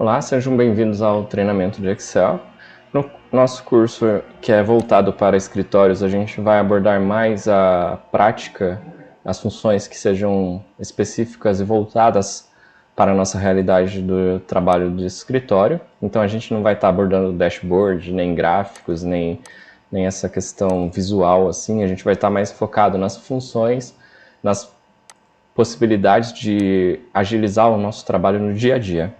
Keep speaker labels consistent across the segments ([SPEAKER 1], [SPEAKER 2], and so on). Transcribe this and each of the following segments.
[SPEAKER 1] Olá, sejam bem-vindos ao treinamento de Excel. No nosso curso, que é voltado para escritórios, a gente vai abordar mais a prática, as funções que sejam específicas e voltadas para a nossa realidade do trabalho de escritório. Então a gente não vai estar abordando dashboard, nem gráficos, nem essa questão visual, assim. A gente vai estar mais focado nas funções, nas possibilidades de agilizar o nosso trabalho no dia a dia.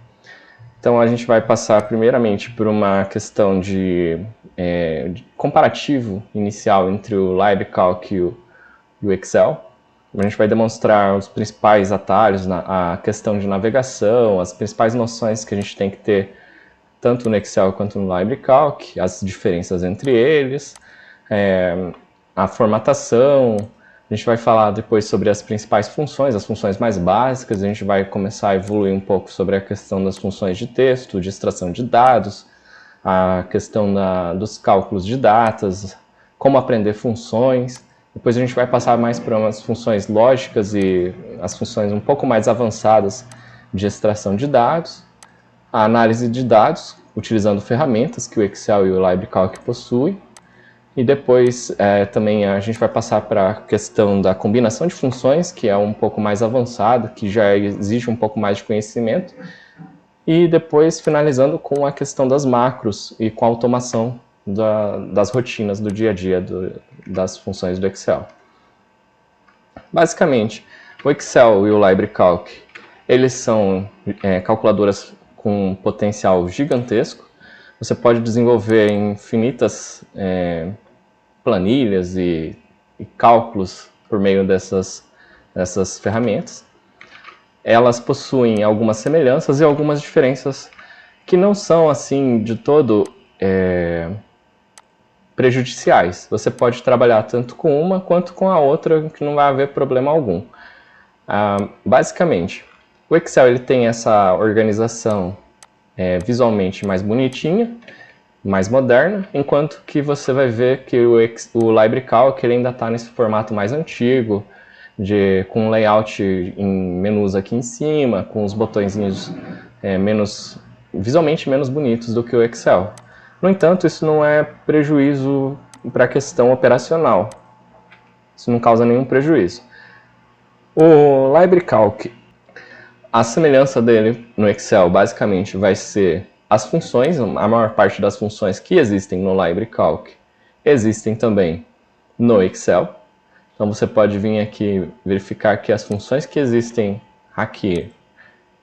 [SPEAKER 1] Então a gente vai passar primeiramente por uma questão de comparativo inicial entre o LibreCalc e o Excel. A gente vai demonstrar os principais atalhos, a questão de navegação, as principais noções que a gente tem que ter tanto no Excel quanto no LibreCalc, as diferenças entre eles, a formatação. A gente vai falar depois sobre as principais funções, as funções mais básicas. A gente vai começar a evoluir um pouco sobre a questão das funções de texto, de extração de dados, a questão dos cálculos de datas, como aprender funções. Depois a gente vai passar mais para umas funções lógicas e as funções um pouco mais avançadas de extração de dados, a análise de dados, utilizando ferramentas que o Excel e o LibreCalc possuem. E depois também a gente vai passar para a questão da combinação de funções, que é um pouco mais avançado, que já exige um pouco mais de conhecimento. E depois finalizando com a questão das macros e com a automação das rotinas do dia a dia das funções do Excel. Basicamente, o Excel e o LibreCalc, eles são calculadoras com potencial gigantesco. Você pode desenvolver infinitas planilhas e cálculos por meio dessas ferramentas. Elas possuem algumas semelhanças e algumas diferenças que não são assim de todo prejudiciais. Você pode trabalhar tanto com uma quanto com a outra, que não vai haver problema algum. Basicamente, o Excel ele tem essa organização visualmente mais bonitinha, mais moderna, enquanto que você vai ver que o LibreCalc ele ainda está nesse formato mais antigo, com layout em menus aqui em cima, com os botõezinhos visualmente menos bonitos do que o Excel. No entanto, isso não é prejuízo para a questão operacional. Isso não causa nenhum prejuízo. O LibreCalc, a semelhança dele no Excel, basicamente, vai ser as funções. A maior parte das funções que existem no LibreCalc existem também no Excel. Então você pode vir aqui verificar que as funções que existem aqui,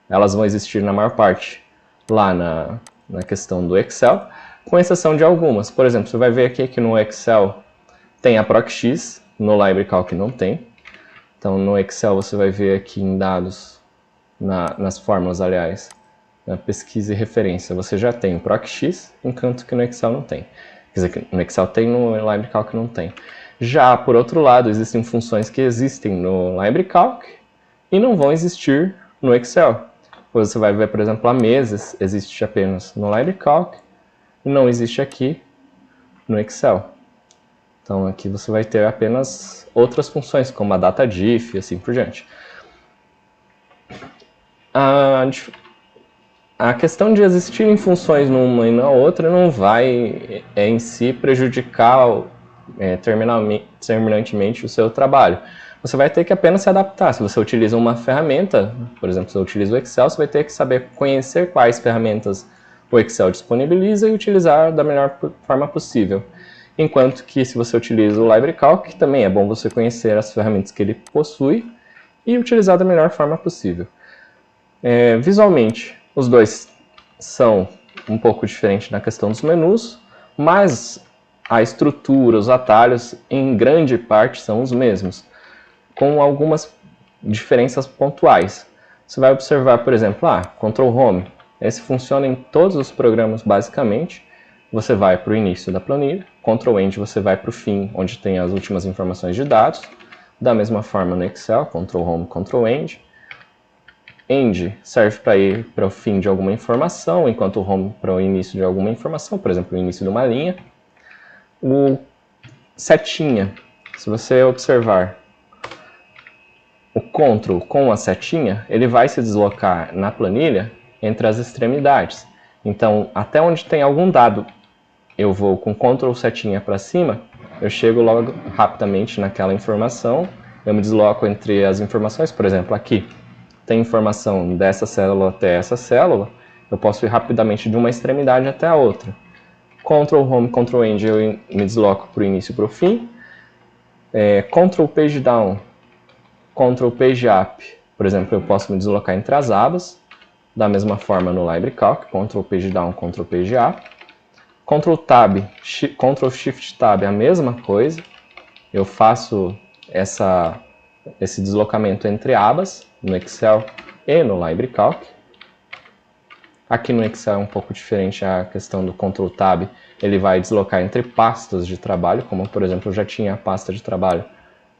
[SPEAKER 1] elas vão existir na maior parte lá na questão do Excel, com exceção de algumas. Por exemplo, você vai ver aqui que no Excel tem a ProcX, no LibreCalc não tem. Então no Excel você vai ver aqui em dados, nas fórmulas, aliás, na pesquisa e referência, você já tem o ProcX, enquanto que no Excel não tem. Quer dizer, que no Excel tem, no LibreCalc não tem. Já, por outro lado, existem funções que existem no LibreCalc e não vão existir no Excel. Você vai ver, por exemplo, a meses existe apenas no LibreCalc e não existe aqui no Excel. Então aqui você vai ter apenas outras funções, como a DataDiff e assim por diante. A questão de existirem funções numa e na outra não vai em si prejudicar terminantemente o seu trabalho. Você vai ter que apenas se adaptar. Se você utiliza uma ferramenta, por exemplo, se você utiliza o Excel, você vai ter que saber conhecer quais ferramentas o Excel disponibiliza e utilizar da melhor forma possível. Enquanto que se você utiliza o LibreCalc, também é bom você conhecer as ferramentas que ele possui e utilizar da melhor forma possível. Visualmente, os dois são um pouco diferentes na questão dos menus, mas a estrutura, os atalhos, em grande parte são os mesmos, com algumas diferenças pontuais. Você vai observar, por exemplo, Ctrl Home. Esse funciona em todos os programas basicamente. Você vai para o início da planilha, Ctrl End você vai para o fim, onde tem as últimas informações de dados. Da mesma forma no Excel, Ctrl Home, Ctrl End. End serve para ir para o fim de alguma informação, enquanto o Home para o início de alguma informação, por exemplo, o início de uma linha. O setinha, se você observar o Ctrl com a setinha, ele vai se deslocar na planilha entre as extremidades. Então, até onde tem algum dado, eu vou com Ctrl setinha para cima, eu chego logo rapidamente naquela informação, eu me desloco entre as informações, por exemplo, aqui tem informação dessa célula até essa célula, eu posso ir rapidamente de uma extremidade até a outra. Ctrl Home, Ctrl End, eu me desloco para o início e para o fim. Ctrl Page Down, Ctrl Page Up, por exemplo, eu posso me deslocar entre as abas, da mesma forma no LibreCalc, Ctrl Page Down, Ctrl Page Up. Ctrl Tab, Ctrl Shift Tab, a mesma coisa, eu faço esse deslocamento entre abas, no Excel e no LibreCalc. Aqui no Excel é um pouco diferente a questão do Ctrl Tab, ele vai deslocar entre pastas de trabalho, como por exemplo eu já tinha a pasta de trabalho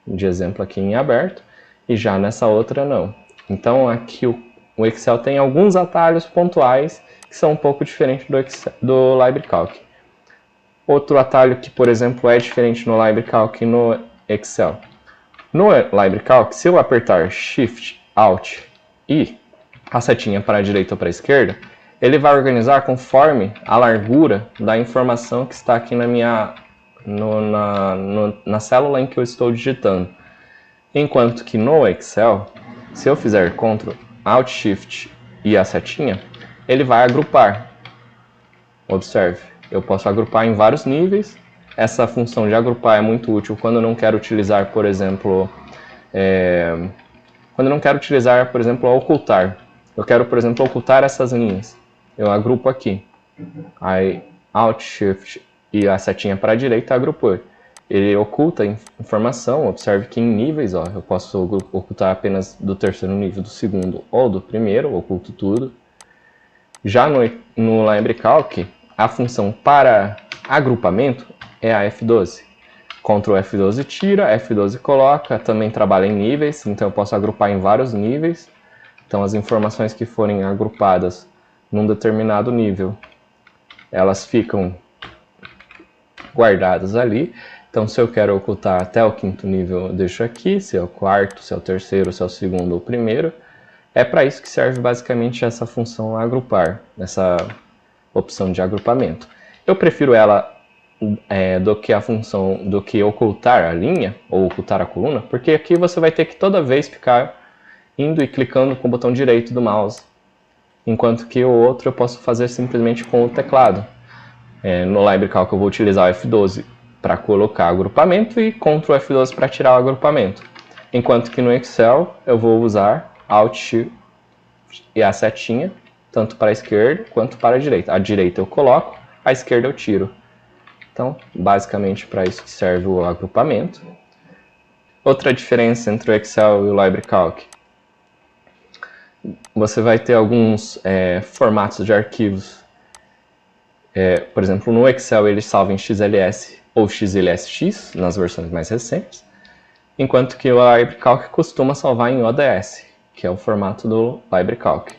[SPEAKER 1] de exemplo aqui em aberto, e já nessa outra não. Então aqui o Excel tem alguns atalhos pontuais que são um pouco diferentes do LibreCalc. Outro atalho que, por exemplo, é diferente no LibreCalc e no Excel. No LibreCalc, se eu apertar Shift, Alt e a setinha para a direita ou para a esquerda, ele vai organizar conforme a largura da informação que está aqui na célula em que eu estou digitando. Enquanto que no Excel, se eu fizer Ctrl, Alt, Shift e a setinha, ele vai agrupar. Observe, eu posso agrupar em vários níveis. Essa função de agrupar é muito útil quando eu não quero utilizar, por exemplo, ocultar. Eu quero, por exemplo, ocultar essas linhas. Eu agrupo aqui. Aí, Alt, Shift e a setinha para a direita agrupou. Ele oculta informação, observe que em níveis, eu posso ocultar apenas do terceiro nível, do segundo ou do primeiro, oculto tudo. Já no LibreCalc, a função para agrupamento é a F12. Ctrl F12 tira, F12 coloca, também trabalha em níveis, então eu posso agrupar em vários níveis. Então as informações que forem agrupadas num determinado nível, elas ficam guardadas ali. Então se eu quero ocultar até o quinto nível, eu deixo aqui, se é o quarto, se é o terceiro, se é o segundo ou o primeiro. É para isso que serve basicamente essa função agrupar, essa opção de agrupamento. Eu prefiro ela do que ocultar a linha ou ocultar a coluna, porque aqui você vai ter que toda vez ficar indo e clicando com o botão direito do mouse, enquanto que o outro eu posso fazer simplesmente com o teclado. No LibreCalc eu vou utilizar o F12 para colocar agrupamento e Ctrl F12 para tirar o agrupamento, enquanto que no Excel eu vou usar Alt e a setinha, tanto para a esquerda quanto para a direita. A direita eu coloco, a esquerda eu tiro. Então, basicamente para isso que serve o agrupamento. Outra diferença entre o Excel e o LibreCalc. Você vai ter alguns formatos de arquivos. Por exemplo, no Excel ele salva em XLS ou XLSX, nas versões mais recentes, enquanto que o LibreCalc costuma salvar em ODS, que é o formato do LibreCalc.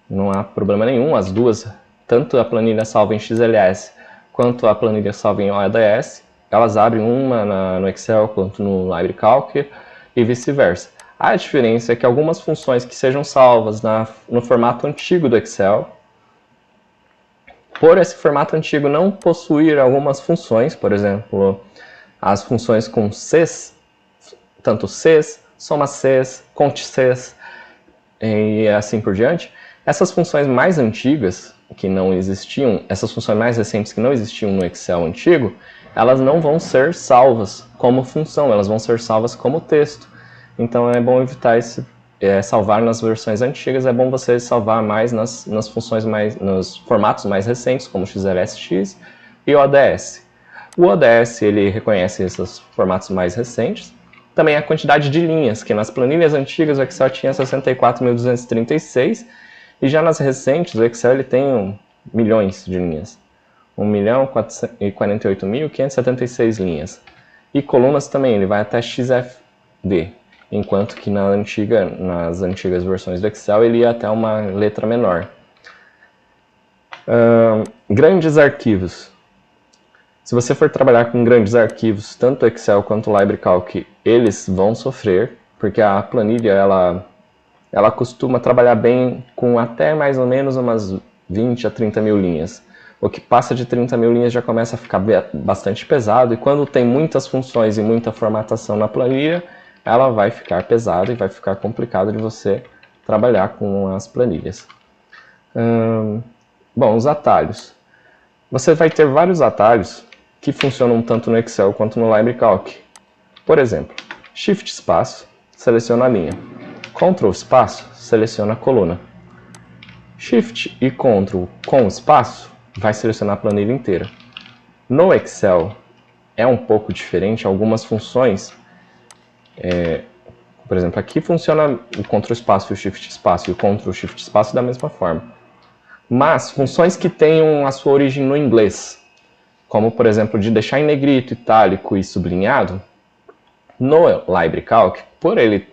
[SPEAKER 1] Não há problema nenhum, as duas, tanto a planilha salva em XLS quanto a planilha salva em ODS, elas abrem uma no Excel quanto no LibreCalc e vice-versa. A diferença é que algumas funções que sejam salvas no formato antigo do Excel, por esse formato antigo não possuir algumas funções, por exemplo, as funções com Cs, tanto Cs, soma Cs, conte Cs e assim por diante, essas funções mais antigas que não existiam, essas funções mais recentes que não existiam no Excel antigo, elas não vão ser salvas como função, elas vão ser salvas como texto. Então é bom evitar salvar nas versões antigas, é bom você salvar mais nas funções nos formatos mais recentes, como XLSX e ODS. O ODS ele reconhece esses formatos mais recentes. Também a quantidade de linhas, que nas planilhas antigas o Excel tinha 64.236, e já nas recentes o Excel ele tem milhões de linhas. 1.048.576 linhas. E colunas também, ele vai até XFD, enquanto que nas antigas versões do Excel ele ia até uma letra menor. Grandes arquivos. Se você for trabalhar com grandes arquivos, tanto o Excel quanto o LibreCalc, eles vão sofrer, porque a planilha ela costuma trabalhar bem com até mais ou menos umas 20 a 30 mil linhas. O que passa de 30 mil linhas já começa a ficar bastante pesado, e quando tem muitas funções e muita formatação na planilha, ela vai ficar pesada e vai ficar complicado de você trabalhar com as planilhas. Bom, os atalhos. Você vai ter vários atalhos que funcionam tanto no Excel quanto no LibreCalc. Por exemplo, Shift espaço, seleciona a linha. Ctrl espaço, seleciona a coluna. Shift e Ctrl com espaço vai selecionar a planilha inteira. No Excel é um pouco diferente, algumas funções, por exemplo, aqui funciona o Ctrl espaço e o Shift espaço e o Ctrl Shift espaço da mesma forma. Mas funções que tenham a sua origem no inglês, como por exemplo de deixar em negrito, itálico e sublinhado, no LibreCalc, por ele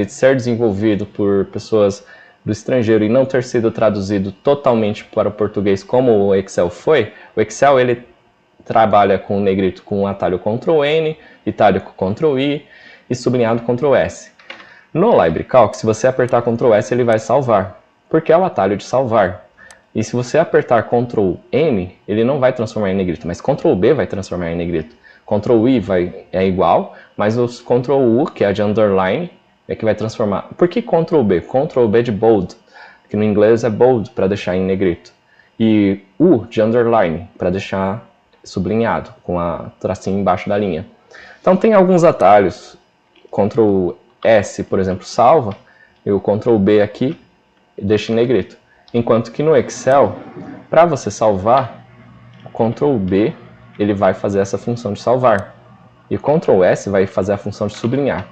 [SPEAKER 1] ser desenvolvido por pessoas do estrangeiro e não ter sido traduzido totalmente para o português como o Excel foi, o Excel ele trabalha com negrito com o atalho Ctrl N, itálico Ctrl I e sublinhado Ctrl S. No LibreCalc, se você apertar Ctrl S, ele vai salvar, porque é o atalho de salvar. E se você apertar Ctrl N, ele não vai transformar em negrito, mas Ctrl B vai transformar em negrito. Ctrl I é igual, mas o Ctrl U, que é de underline, é que vai transformar. Por que Ctrl B? Ctrl B de bold, que no inglês é bold para deixar em negrito. E U de underline, para deixar sublinhado, com a tracinho embaixo da linha. Então tem alguns atalhos. Ctrl S, por exemplo, salva, e o Ctrl B aqui deixa em negrito. Enquanto que no Excel, para você salvar, o Ctrl B ele vai fazer essa função de salvar. E o Ctrl S vai fazer a função de sublinhar.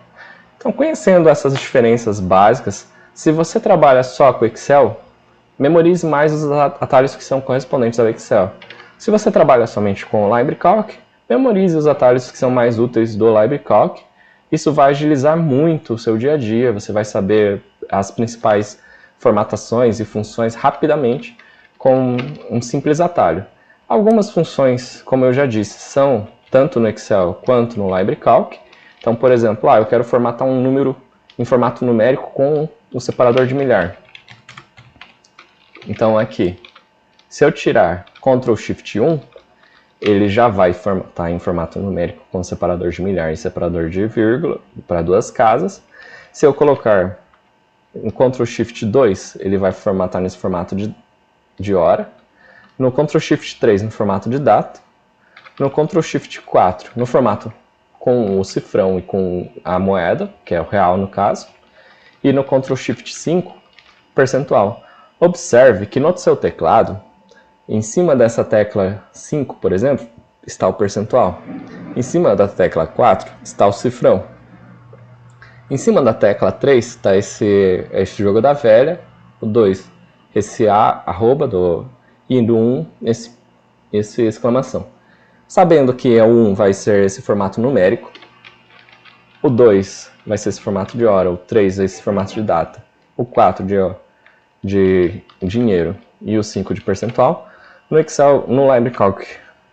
[SPEAKER 1] Então, conhecendo essas diferenças básicas, se você trabalha só com Excel, memorize mais os atalhos que são correspondentes ao Excel. Se você trabalha somente com o LibreCalc, memorize os atalhos que são mais úteis do LibreCalc. Isso vai agilizar muito o seu dia a dia, você vai saber as principais formatações e funções rapidamente com um simples atalho. Algumas funções, como eu já disse, são tanto no Excel quanto no LibreCalc. Então, por exemplo, eu quero formatar um número em formato numérico com o separador de milhar. Então aqui, se eu tirar Ctrl Shift 1, ele já vai formatar em formato numérico com separador de milhar e separador de vírgula para duas casas. Se eu colocar um Ctrl Shift 2, ele vai formatar nesse formato de hora. No Ctrl Shift 3, no formato de data. No Ctrl Shift 4, no formato com o cifrão e com a moeda, que é o real no caso. E no Ctrl Shift 5, percentual. Observe que no seu teclado, em cima dessa tecla 5, por exemplo, está o percentual. Em cima da tecla 4 está o cifrão. Em cima da tecla 3 está esse jogo da velha, o 2, esse arroba e do 1, esse exclamação. Sabendo que o 1 vai ser esse formato numérico, o 2 vai ser esse formato de hora, o 3 esse formato de data, o 4 de dinheiro e o 5 de percentual, no Excel, no LibreCalc,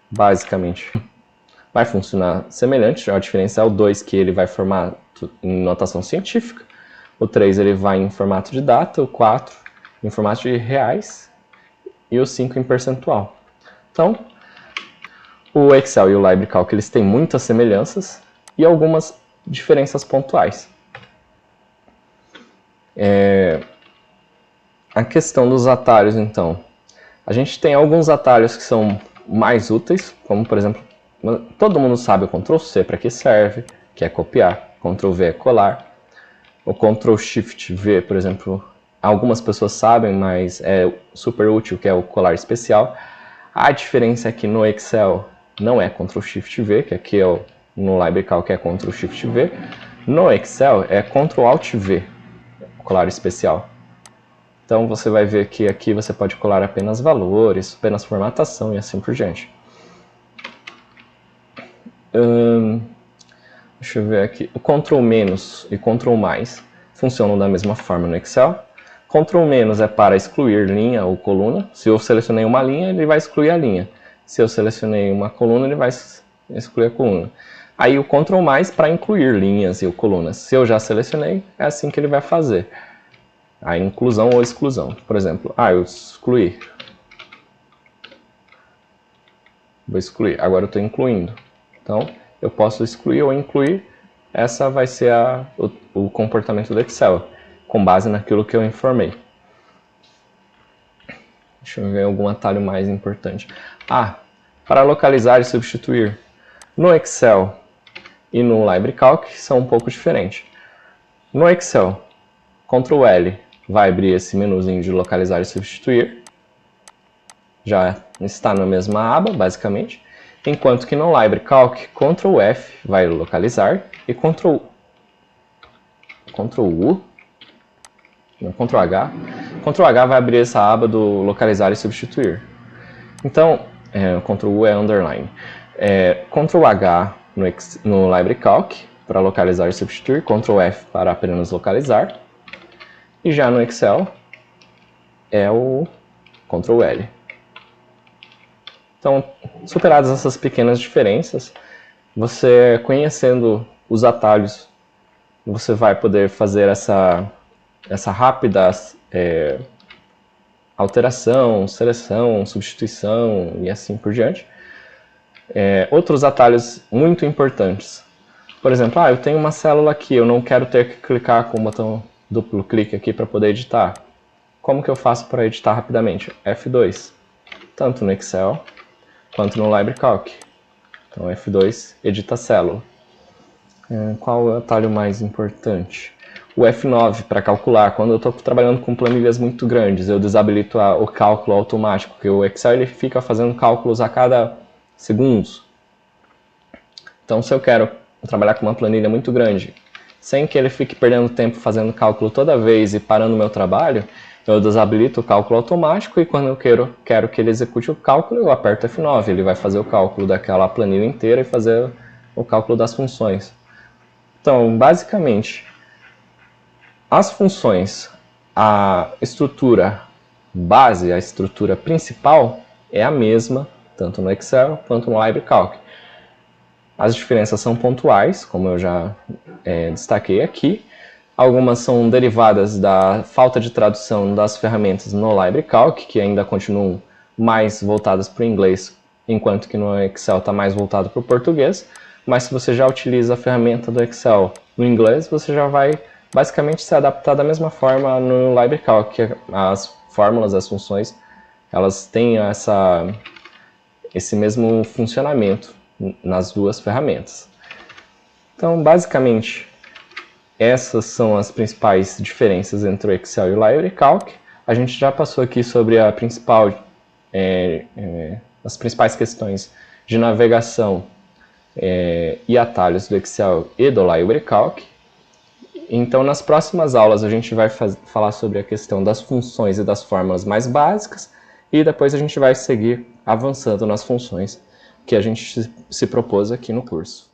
[SPEAKER 1] basicamente, vai funcionar semelhante. A diferença é o 2 que ele vai formato em notação científica, o 3 ele vai em formato de data, o 4 em formato de reais e o 5 em percentual. Então, o Excel e o LibreCalc eles têm muitas semelhanças e algumas diferenças pontuais. A questão dos atalhos, então. A gente tem alguns atalhos que são mais úteis, como por exemplo, todo mundo sabe o Ctrl C para que serve, que é copiar, Ctrl V é colar. O Ctrl Shift V, por exemplo, algumas pessoas sabem, mas é super útil, que é o colar especial. A diferença é que no Excel não é Ctrl Shift V, que aqui é no LibreCalc é Ctrl Shift V. No Excel é Ctrl Alt V, colar especial. Então você vai ver que aqui você pode colar apenas valores, apenas formatação e assim por diante. Deixa eu ver aqui. O Ctrl- e Ctrl+ funcionam da mesma forma no Excel. Ctrl- é para excluir linha ou coluna. Se eu selecionei uma linha, ele vai excluir a linha. Se eu selecionei uma coluna, ele vai excluir a coluna. Aí o Ctrl+ para incluir linhas e colunas. Se eu já selecionei, é assim que ele vai fazer. a inclusão ou exclusão. Por exemplo, eu excluí. Vou excluir. Agora eu estou incluindo. Então, eu posso excluir ou incluir. Essa vai ser o comportamento do Excel, com base naquilo que eu informei. Deixa eu ver algum atalho mais importante. Para localizar e substituir. No Excel e no LibreCalc são um pouco diferentes. No Excel, Ctrl L vai abrir esse menuzinho de localizar e substituir. Já está na mesma aba, basicamente. Enquanto que no LibreCalc, Ctrl F vai localizar e Ctrl H vai abrir essa aba do localizar e substituir. Então, Ctrl U é underline. Ctrl H no LibreCalc para localizar e substituir, Ctrl F para apenas localizar. E já no Excel é o Ctrl L. Então, superadas essas pequenas diferenças, você conhecendo os atalhos, você vai poder fazer essa rápida alteração, seleção, substituição e assim por diante. Outros atalhos muito importantes. Por exemplo, eu tenho uma célula aqui, eu não quero ter que clicar com o botão duplo clique aqui para poder editar. Como que eu faço para editar rapidamente? F2, tanto no Excel quanto no LibreCalc. Então F2 edita a célula. Qual é o atalho mais importante? O F9 para calcular. Quando eu estou trabalhando com planilhas muito grandes, eu desabilito o cálculo automático, porque o Excel ele fica fazendo cálculos a cada segundos. Então, se eu quero trabalhar com uma planilha muito grande, sem que ele fique perdendo tempo fazendo cálculo toda vez e parando o meu trabalho, eu desabilito o cálculo automático e quando eu quero que ele execute o cálculo, eu aperto F9. Ele vai fazer o cálculo daquela planilha inteira e fazer o cálculo das funções. Então, basicamente, as funções, a estrutura base, a estrutura principal é a mesma, tanto no Excel quanto no LibreCalc. As diferenças são pontuais, como eu já destaquei aqui. Algumas são derivadas da falta de tradução das ferramentas no LibreCalc, que ainda continuam mais voltadas para o inglês, enquanto que no Excel está mais voltado para o português. Mas se você já utiliza a ferramenta do Excel no inglês, você já vai basicamente se adaptar da mesma forma no LibreCalc, que as fórmulas, as funções, elas têm esse mesmo funcionamento nas duas ferramentas. Então, basicamente, essas são as principais diferenças entre o Excel e o LibreCalc. A gente já passou aqui sobre as principais questões de navegação e atalhos do Excel e do LibreCalc. Então, nas próximas aulas, a gente vai falar sobre a questão das funções e das fórmulas mais básicas, e depois a gente vai seguir avançando nas funções que a gente se propôs aqui no curso.